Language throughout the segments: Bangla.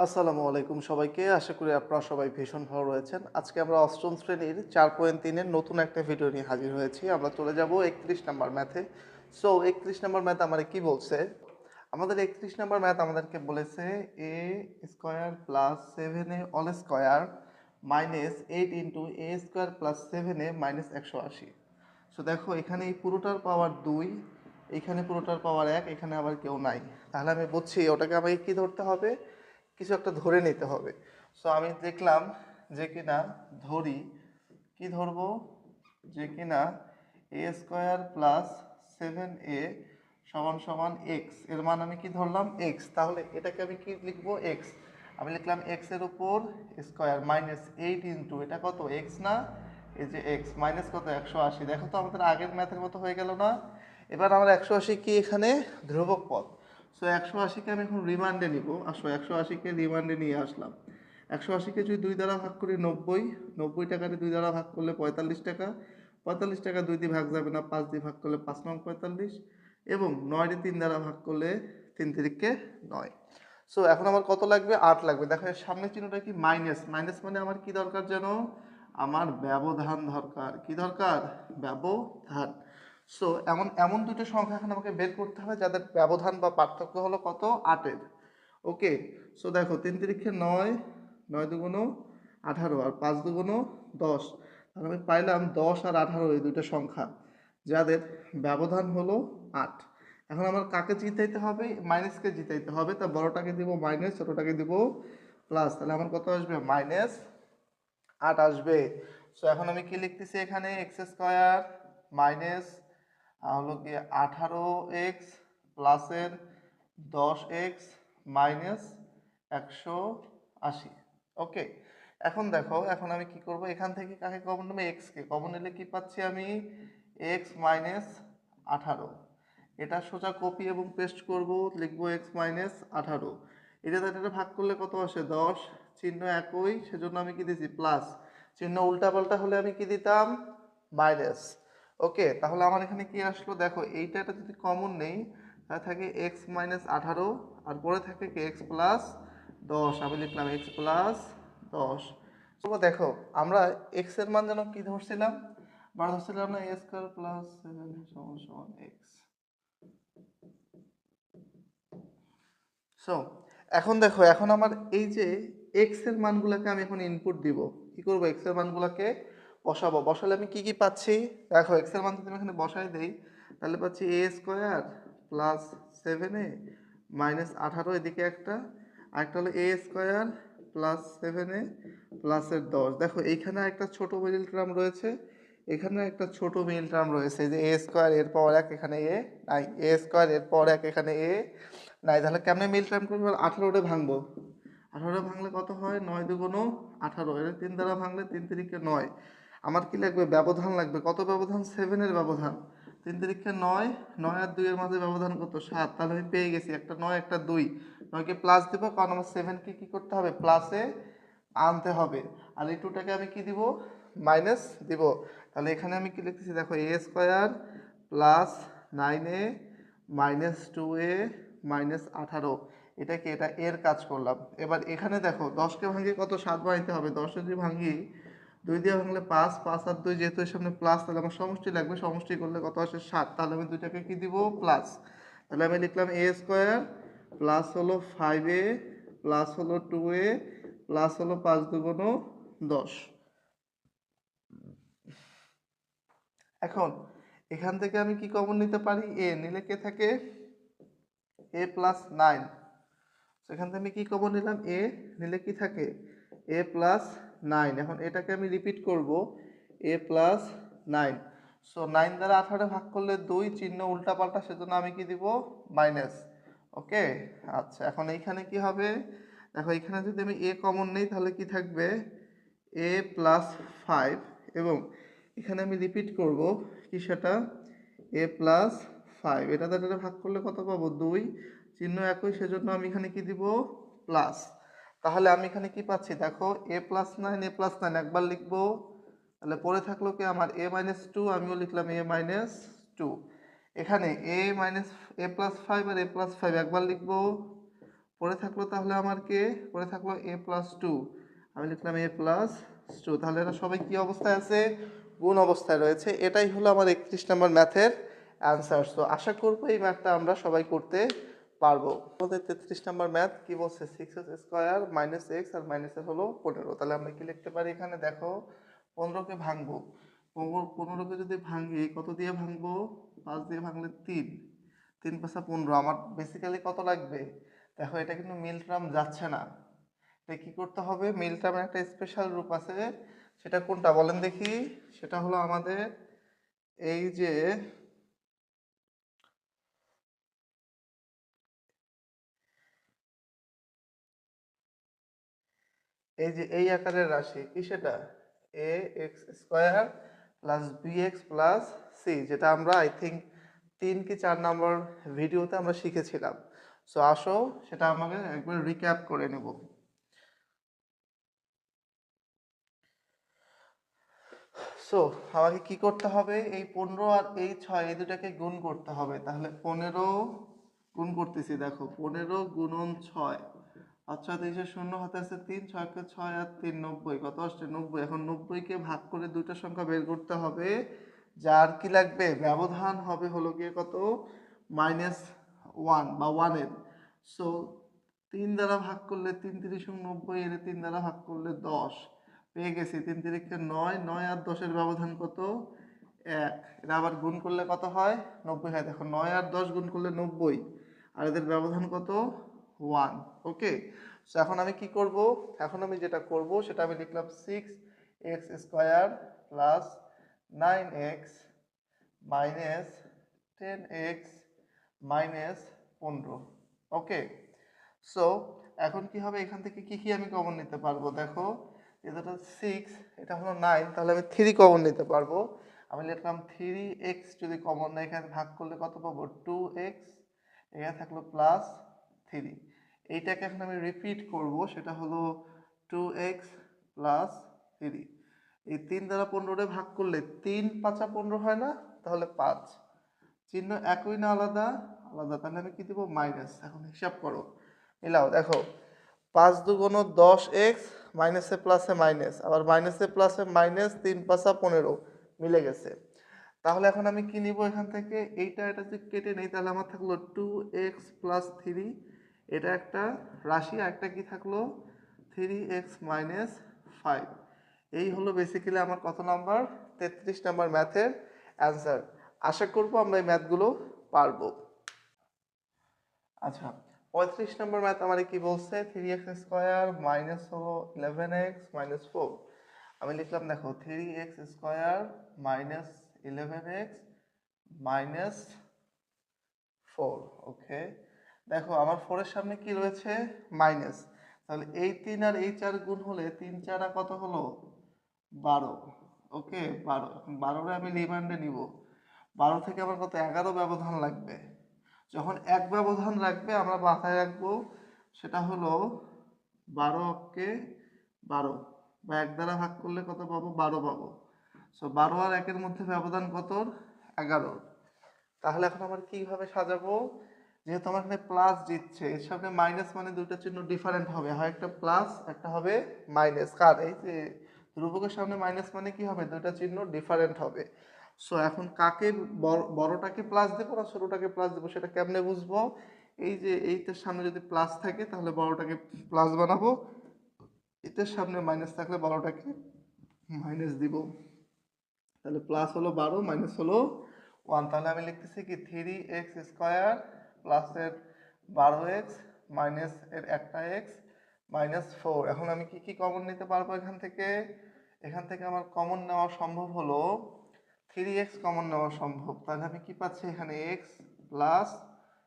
আসসালামু আলাইকুম সবাইকে। আশা করি আপনারা সবাই ভীষণ ভালো রয়েছেন। আজকে আমরা অষ্টম শ্রেণীর ৪.৩ এর নতুন একটা ভিডিও নিয়ে হাজির হয়েছি। আমরা চলে যাব ৩১ নাম্বার ম্যাথে। সো ৩১ নাম্বার ম্যাথ আমাদের কি বলছে? আমাদের ৩১ নাম্বার ম্যাথ আমাদেরকে বলেছে a square plus 7a all square minus 8 into a square plus 7a minus ১৮০। So দেখো এখানে এই পুরোটার পাওয়ার ২, এইখানে পুরোটার পাওয়ার ১, এখানে আবার কেউ নাই। তাহলে আমি বুঝছি ওটাকে আমাকে কি ধরতে হবে? কিছু একটা ধরে নিতে হবে। সো আমি দেখলাম যে কিনা ধরি, কি ধরবো, যে কিনা এ স্কোয়ার প্লাস 7a সমান সমান এক্স, এর মান আমি কি ধরলাম এক্স। তাহলে এটাকে আমি কি লিখবো এক্স, আমি লিখলাম এক্স এর উপর স্কোয়ার মাইনাস 8 ইন্টু এটা কত এক্স না, এই যে এক্স মাইনাস কত ১৮০। দেখো তো আমাদের আগের ম্যাথের মতো হয়ে গেল না? এবার আমার ১৮০ কি এখানে ধ্রুবক পদ। সো ১৮০কে আমি এখন রিমান্ডে নিব। আসো ১৮০কে রিমান্ডে নিয়ে আসলাম। ১৮০কে যদি ২ দ্বারা ভাগ করি ৯০, ৯০ টাকাতে ২ দ্বারা ভাগ করলে ৪৫ টাকা, ৪৫ টাকা ২ দিয়ে ভাগ যাবে না, ৫ দিয়ে ভাগ করলে ৫ নং ৪৫, এবং ৯ দিয়ে ৩ দ্বারা ভাগ করলে ৩ তিরিকে ৯। সো এখন আমার কত লাগবে? ৮ লাগবে। দেখো এর সামনের চিহ্নটা কি মাইনাস, মাইনাস মানে আমার কি দরকার যেন, আমার ব্যবধান দরকার। কি দরকার? ব্যবধান। সো এমন এমন দুটো সংখ্যা এখন আমাকে বের করতে হবে যাদের ব্যবধান বা পার্থক্য হলো কত ৮-এর। ওকে, সো দেখো ৩ তিরিখে ৯, ৯ দুগুণ ১৮ আর ৫ দুগুণ ১০। তাহলে আমি পাইলাম ১০ আর ১৮ এই দুটো সংখ্যা যাদের ব্যবধান হলো ৮। এখন আমার কাকে জিতাইতে হবে? মাইনাসকে জিতাইতে হবে। তা বড়টাকে দিব মাইনাস, ছোটোটাকে দিব প্লাস। তাহলে আমার কত আসবে? মাইনাস ৮ আসবে। সো এখন আমি কি লিখতেছি এখানে? এক্স স্কোয়ার মাইনাস হলো কি 18x প্লাসের 10x মাইনাস 180। ওকে, এখন দেখো এখন আমি কি করব, এখান থেকে কাকে কমন নেবে? এক্স কে কমন নিলে কি পাচ্ছি আমি? X minus 18। এটা সোজা কপি এবং পেস্ট করব, লিখবো এক্স মাইনাস 18। এটা ভাগ করলে কত আসে? 10। চিহ্ন একই, সেজন্য আমি কি দিছি প্লাস। চিহ্ন উল্টাপাল্টা হলে আমি কি দিতাম? মাইনাস। ওকে, তাহলে আমার এখানে কি আসলো? দেখো এটা যদি কমন নেই তাহলে থাকে এক্স মাইনাস 18, আর পরে থাকে কি এক্স প্লাস 10। আমি লিখলাম এক্স প্লাস 10। তো দেখো আমরা এক্স এর মান যেন কি ধরছিলাম? আমরা ধরছিলাম না এ স্কোয়ার প্লাস 7 সমান সমান এক্স। সো এখন দেখো এখন আমার এই যে এক্স এর মানগুলোকে আমি এখন ইনপুট দিব। কি করব? এক্স এর মানগুলোকে বসাবো। বসালে আমি কি কি পাচ্ছি? দেখো এক্স এর মান যদি আমি এখানে বসাই দেই তাহলে পাচ্ছি এ স্কোয়ার প্লাস 7a মাইনাস 18, এদিকে একটা, আরেকটা হলো এ স্কোয়ার প্লাস 7a প্লাসের 10। দেখো এইখানে একটা ছোট মিডল টার্ম রয়েছে, এখানে একটা ছোট মিডল টার্ম রয়েছে, যে এ স্কোয়ার এর পাওয়ার 1 এখানে এ নাই, এ স্কোয়ার এর পাওয়ার 1 এখানে এ নাই। তাহলে কেমনে মিল টার্ম করবো? 18টা ভাঙবো। 18 ভাঙলে কত হয়? 9 দুগুণ 18। এটা 3 দ্বারা ভাঙলে 3 তিরিকে 9। আমার কি লাগবে? ব্যবধান লাগবে। কত ব্যবধান? 7 এর ব্যবধান। 3 তিরিকে 9, 9 আর 2 এর মাঝে ব্যবধান কত? 7। তাহলে আমি পেয়ে গেছি একটা 9 একটা 2। 9কে প্লাস দিব কারণ আমার 7কে কি করতে হবে? প্লাসে আনতে হবে। আর এই 2টাকে আমি কি দিব? মাইনাস দিব। তাহলে এখানে আমি কি লিখতেছি? দেখো a square plus 9a minus 2a minus 18। এটা কি? এটা এর কাজ করলাম। এবার এখানে দেখো 10কে ভাঙিয়ে কত? 7 বানাইতে হবে। 10 যদি ভাঙি 2 দিয়ে ভাঙলে 5, 5 আর 2 যেহেতু এর সামনে প্লাস, তাহলে আমার সমষ্টি লাগবে। সমষ্টি করলে কত আসে? 7। তাহলে আমি দুইটাকে কি দিব? প্লাস। তাহলে আমি লিখলাম এ স্কোয়ার প্লাস হলো 5a প্লাস হলো 2a প্লাস হলো 5 দুগুণ 10। এখন এখান থেকে আমি কি কমন নিতে পারি? এ নিলে কে থাকে? এ প্লাস 9। সেখান থেকে আমি কি কমন নিলাম? এ নিলে কি থাকে? এ প্লাস 9। এখন এটাকে আমি রিপিট করব, এ প্লাস 9। সো 9 দ্বারা 18 ভাগ করলে 2, চিহ্ন উল্টাপাল্টা, সেজন্য আমি কি দিব? মাইনাস। ওকে, আচ্ছা এখন এইখানে কি হবে? দেখো এখানে যদি আমি এ কমন নেই তাহলে কি থাকবে? এ প্লাস 5, এবং এখানে আমি রিপিট করব কি সেটা? এ প্লাস 5। এটা দ্বারা ভাগ করলে কত পাবো? 2। চিহ্ন একই, সেজন্য আমি এখানে কি দিব? প্লাস। তাহলে আমি এখানে কি পাচ্ছি? দেখো এ প্লাস 9, এ প্লাস 9 একবার লিখবো, তাহলে পরে থাকলো কি আমার এ মাইনাস 2, আমিও লিখলাম এ মাইনাস 2। এখানে এ মাইনাস এ প্লাস 5 আর এ প্লাস 5 একবার লিখবো, পরে থাকলো তাহলে আমার কে, পরে থাকলো a+2, আমি লিখলাম a+2। তাহলে এরা সবাই কি অবস্থায় আছে, গুণ অবস্থায় রয়েছে। এটাই হলো আমার 31 নম্বর ম্যাথের অ্যান্সার। সো আশা করবো এই ম্যাথটা আমরা সবাই করতে পারবো। আমাদের 33 নম্বর ম্যাথ কি বলছে, 6x² - x আর মাইনাসের হলো 15। তাহলে আমরা কি লিখতে পারি এখানে, দেখো 15কে ভাঙবো, 15কে যদি ভাঙি কত দিয়ে ভাঙবো, 5 দিয়ে ভাঙলে 3, 3 × 5 = 15। আমার বেসিক্যালি কত লাগবে, দেখো এটা কিন্তু মিল টার্ম যাচ্ছে না, এটা কি করতে হবে, মিল টার্মের একটা স্পেশাল রূপ আছে, সেটা কোনটা বলেন দেখি, সেটা হলো আমাদের এই যে এই আকারের রাশি কি, সেটা ax² + bx + c, যেটা আমরা আই থিঙ্ক 3 কি 4 নম্বর ভিডিওতে আমরা শিখেছিলাম। সো আসো সেটা আমাকে একবার রিক্যাপ করে নেব। সো আমাকে কি করতে হবে, এই 15 আর এই 6 এই দুটাকে গুণ করতে হবে। তাহলে 15 গুণ করতেছি, দেখো 15 × 6, আচ্ছা 3 শূন্য হাতে আছে 3, 6 × 6 আর 3 90, কত আসছে 90। এখন 90কে ভাগ করে দুইটা সংখ্যা বের করতে হবে, যার কি লাগবে, ব্যবধান হবে হলো গিয়ে কত, -1 বা 1 এর। সো 3 দ্বারা ভাগ করলে 3 × 3 = 90, এর 3 দ্বারা ভাগ করলে 10, পেয়ে গেছি 3 × 3 = 9, 9 আর 10-এর ব্যবধান কত, 1। এটা আবার গুণ করলে কত হয়, 90 হয়। দেখো 9 আর 10 গুণ করলে 90, আর এদের ব্যবধান কত, 1। ওকে, সো এখন আমি কি করব, এখন আমি যেটা করব সেটা আমি লিখলাম 6x² + 9x - 10x - 15। ওকে, সো এখন কি হবে, এখান থেকে কি কি আমি কমন নিতে পারবো, দেখো এটা 6, এটা হলো 9, তাহলে আমি 3 কমন নিতে পারবো। আমি লিখলাম 3x, যদি কমন নেয় এখানে ভাগ করলে কত পাবো, 2x, এখানে থাকলো +3। এইটাকে এখন আমি রিপিট করব, সেটা হলো 2x + 3। এই 3 দ্বারা 15 ভাগ করলে 3 × 5 = 15 হয় না, তাহলে 5, চিহ্ন একই না আলাদা, আলাদা, তাহলে আমি কি দিব, মাইনাস। এখন হিসাব করো, মিলাও, দেখো 5 × 2 = 10x, মাইনাসে প্লাসে মাইনাস, আবার মাইনাসে প্লাসে মাইনাস, 3 × 5 = 15, মিলে গেছে। তাহলে এখন আমি কি নিব এখান থেকে, এটা যদি কেটে নেই তাহলে আমার থাকলো 2x + 3, এটা একটা রাশি, আর একটা কি থাকলো 3x - 5। এই হলো বেসিক্যালি আমার কত নাম্বার, 33 নাম্বার ম্যাথের অ্যান্সার। আশা করবো আমরা এই ম্যাথগুলো পারবো। আচ্ছা, 35 নম্বর ম্যাথ আমার কি বলছে, 3x² হলো 11x - 4। আমি লিখলাম, দেখো 3x² - 11x - 4। ওকে, দেখো আমার 4 এর সামনে কি রয়েছে, মাইনাস, তাহলে এই 3 আর এই 4 গুণ হলে 3 × 4 = কত হলো, 12। ওকে, 12। এখন 12রে আমি রিমাইন্ডে নিব, 12 থেকে আমার কত, 11 ব্যবধান লাগবে। যখন এক ব্যবধান রাখবে আমরা মাথায় রাখবো, সেটা হলো 12 × 12, বা 1 দ্বারা ভাগ করলে কত পাবো, 12 পাবো। সো 12 আর 1-এর মধ্যে ব্যবধান কত, 11। তাহলে এখন আমার কিভাবে সাজাবো, যেহেতু আমার এখানে প্লাস দিচ্ছে, এর সামনে মাইনাস, মানে দুইটা চিহ্ন ডিফারেন্ট হবে, হয় একটা প্লাস একটা হবে মাইনাস। কার, এই যে ধ্রুবকের সামনে মাইনাস মানে কি হবে, দুইটা চিহ্ন ডিফারেন্ট হবে। সো এখন কাকে, বড়টাকে প্লাস দেবো না ছোটটাকে প্লাস দেবো, সেটা কেমনে বুঝবো, এই যে এইটার সামনে যদি প্লাস থাকে তাহলে বড়টাকে প্লাস বানাবো, এটার সামনে মাইনাস থাকলে বড়টাকে মাইনাস দিব। তাহলে প্লাস হলো 12, মাইনাস হলো 1। তাহলে আমি লিখতেছি কি, 3x² প্লাসের 12x মাইনাস এর একটা x -4। এখন আমি কি কি কমন নিতে পারবো এখান থেকে, এখান থেকে আমার কমন নেওয়া সম্ভব হলো 3x কমন নেওয়া সম্ভব। তাহলে আমি কি পাচ্ছি এখানে, x প্লাস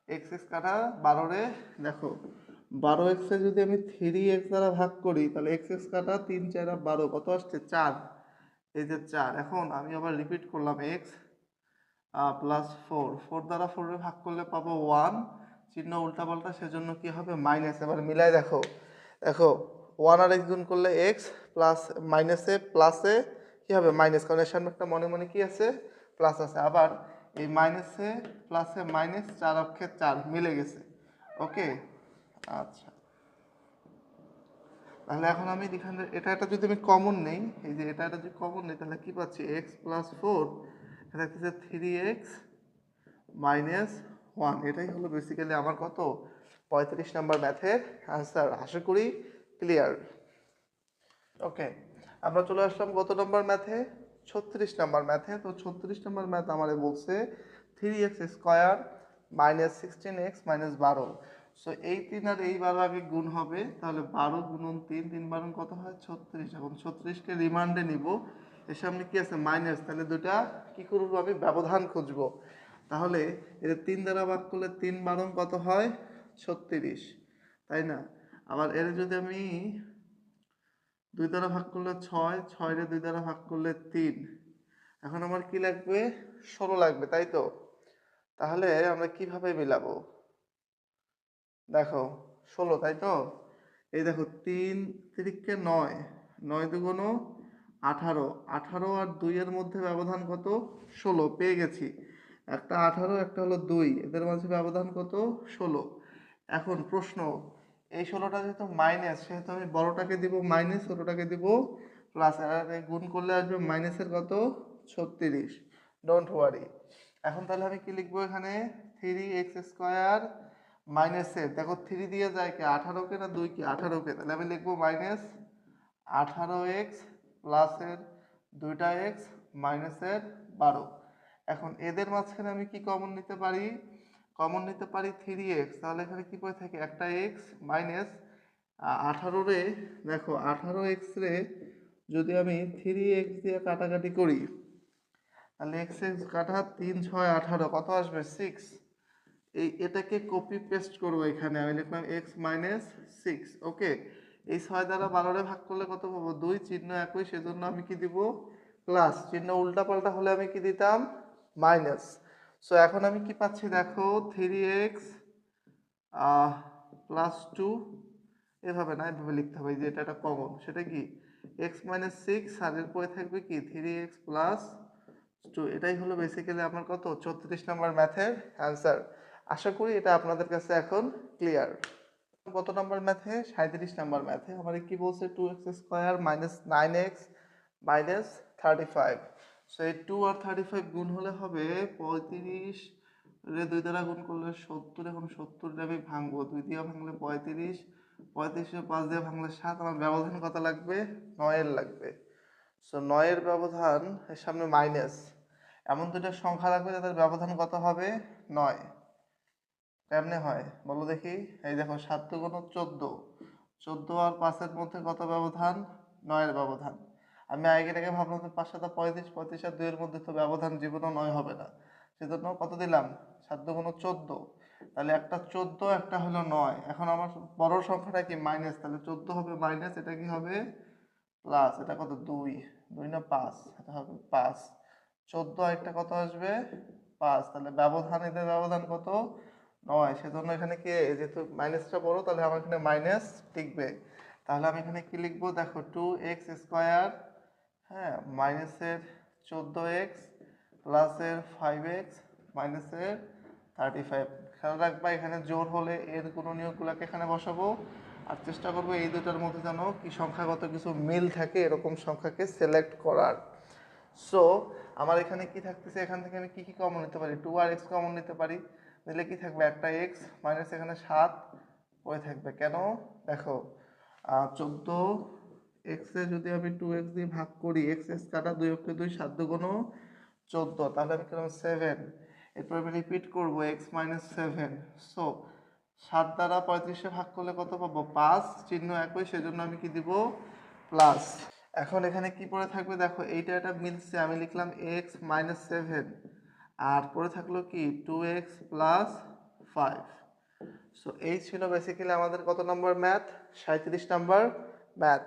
x কাটা 12-রে, দেখো 12x এ যদি আমি 3x দ্বারা ভাগ করি তাহলে x কাটা 3 × 4 = 12, কত আসছে, 4। এই যে 4, এখন আমি আবার রিপিট করলাম, x +4, 4 দ্বারা 4-এ ভাগ করলে পাবো 1, চিহ্ন উল্টাপাল্টা, সেজন্য কি হবে, মাইনাস। এবার মিলাই দেখো, দেখো 1 আর x গুণ করলে x, প্লাস মাইনাসে প্লাসে কি হবে, মাইনাস, কারণ এর সামনে একটা মনে মনে কি আছে, প্লাস আছে। আবার এই মাইনাসে প্লাসে মাইনাস, 4 অক্ষে 4, মিলে গেছে। ওকে, আচ্ছা, তাহলে এখন আমি এখানে এটা যদি আমি কমন নেই, এই যে এটা যদি কমন নেই, তাহলে কি পাচ্ছি এক্স প্লাস ফোর, এটা হচ্ছে 3x মাইনাস ওয়ান। এটাই হলো বেসিক্যালি আমার কত 35 নাম্বার ম্যাথের আনসার। আশা করি ক্লিয়ার। ওকে, আমরা চলে আসলাম কত নম্বর ম্যাথে, 36 নাম্বার ম্যাথে। তো 36 নাম্বার ম্যাথ আমারে বলছে 3x square minus 16x minus 12। So এই 3 আর এই 12 আগে গুণ হবে, তাহলে 12 গুণন 3, 3 12 কত হয় 36। এখন 36কে রিমান্ডে নিব, এর সামনে কি আছে মাইনাস, তাহলে দুটা কি করবো আমি ব্যবধান খুঁজবো। তাহলে এটা 3 দ্বারা ভাগ করলে 3 12 কত হয় 36, তাই না? আবার এর যদি আমি 2 দ্বারা ভাগ করলে 6, 6 রে 2 দ্বারা ভাগ করলে 3। এখন আমার কি লাগবে 16 লাগবে, তাই তো? তাহলে আমরা কিভাবে মিলাবো, দেখো 16, তাই তো? এই দেখো 3 তিরিককে 9, 9 দুগুণ 18, 18 আর 2 এর মধ্যে ব্যবধান কত 16, পেয়ে গেছি। একটা 18, একটা হলো 2, এদের মাঝে ব্যবধান কত 16। এখন প্রশ্ন, এই 16টা যেহেতু মাইনাস, সেহেতু আমি বড়টাকে দিব মাইনাস, ছোটোটাকে দিব প্লাস, আর গুণ করলে আসবে মাইনাসের কত 36। Don't worry. এখন তাহলে আমি কি লিখবো এখানে 3x স্কোয়ার মাইনাসের, দেখো 3 দিয়ে যায় কি 18কে না 2 কি 18কে, তাহলে আমি লিখবো মাইনাস 18x প্লাসের 2টা x মাইনাসের 12। এখন এদের মাঝখানে আমি কি কমন নিতে পারি, কমন নিতে পারি 3x, তাহলে এখানে কি পড়ে থাকে একটা x মাইনাস 18 রে, দেখো 18x রে যদি আমি 3x দিয়ে কাটাকাটি করি, তাহলে x x কাটা 3 6 18 কত আসবে 6। এটাকে কপি পেস্ট করবো, এখানে আমি লিখলাম x মাইনাস 6। ওকে, এই 6 দ্বারা 12 রে ভাগ করলে কত পাবো 2, চিহ্ন একই, সেজন্য আমি কি দিব প্লাস, চিহ্ন উল্টা পাল্টা হলে আমি কি দিতাম মাইনাস। সো এখন আমি কি পাচ্ছি দেখো 3x প্লাস 2, এভাবে না, এভাবে লিখতে হবে যে এটা একটা কমন, সেটা কি x মাইনাস 6 আর এরপরে থাকবে কি 3x প্লাস 2। এটাই হলো বেসিক্যালি আমার কত 34 নম্বর ম্যাথের অ্যান্সার। আশা করি এটা আপনাদের কাছে এখন ক্লিয়ার। কত নম্বর ম্যাথে 37 নম্বর ম্যাথে আমার কি বলছে 2x square minus 9x minus 35। So এই 2 আর 35 গুণ হলে হবে 35 রে 2 দ্বারা গুণ করলে 70। এখন 70 রে আমি ভাঙবো, 2 দিয়ে ভাঙলে 35, 35 রে 5 দিয়ে ভাঙলে 7। আমার ব্যবধান কত লাগবে 9 এর লাগবে। সো 9 এর ব্যবধান, এর সামনে মাইনাস, এমন দুটো সংখ্যা লাগবে যাদের ব্যবধান কত হবে 9। কেমনে হয় বলো দেখি, এই দেখো 7 দুগুণ 14, 14 আর 5 এর মধ্যে কত ব্যবধান 9 এর ব্যবধান। আমি আগে থেকে ভাবলাম যে 5 7 35, 35 আর 2 এর মধ্যে তো ব্যবধান জীবনও 9 হবে না, সেজন্য কত দিলাম 7 দুগুণ 14। তাহলে একটা 14, একটা হলো 9। এখন আমার বড় সংখ্যাটা কি মাইনাস, তাহলে 14 হবে মাইনাস, এটা কি হবে প্লাস, এটা কত 2, 2 না 5, এটা হবে 5, 14 আর একটা কত আসবে 5। তাহলে ব্যবধান, এদের ব্যবধান কত 9, সেজন্য এখানে কি যেহেতু মাইনাসটা বড়, তাহলে আমার এখানে মাইনাস টিকবে। তাহলে আমি এখানে কি লিখবো দেখো 2x স্কোয়ার, হ্যাঁ মাইনাসের 14x প্লাসের 5x মাইনাসের 35। খেয়াল রাখবা এখানে জোর হলে এর গুণনীয়কগুলোকে এখানে বসাবো, আর চেষ্টা করবো এই দুটার মধ্যে যেন কি সংখ্যাগত কিছু মিল থাকে এরকম সংখ্যাকে সিলেক্ট করার। সো আমার এখানে কি থাকতেছে, এখান থেকে আমি কি কি কমন নিতে পারি 2 আর x কমন নিতে পারি, নিলে কি থাকবে একটা x মাইনাস এখানে 7 পড়ে থাকবে। কেন দেখো 14 x এ যদি আমি 2x দিয়ে ভাগ করি, x x কাটা 2 অক্ষে 2, 7 দুগুণ 14, তাহলে আমি করলাম 7। এরপর আমি রিপিট করবো x মাইনাস 7। সো 7 দ্বারা 35 ভাগ করলে কত পাবো 5, চিহ্ন একই, সেজন্য আমি কি দিব প্লাস। এখন এখানে কি পড়ে থাকবে দেখো, এইটা এটা মিলছে, আমি লিখলাম x মাইনাস 7, আর পড়ে থাকলো কি 2x প্লাস 5। সো এই ছিল বেসিক্যালি আমাদের কত নম্বর ম্যাথ 37 নম্বর ম্যাথ।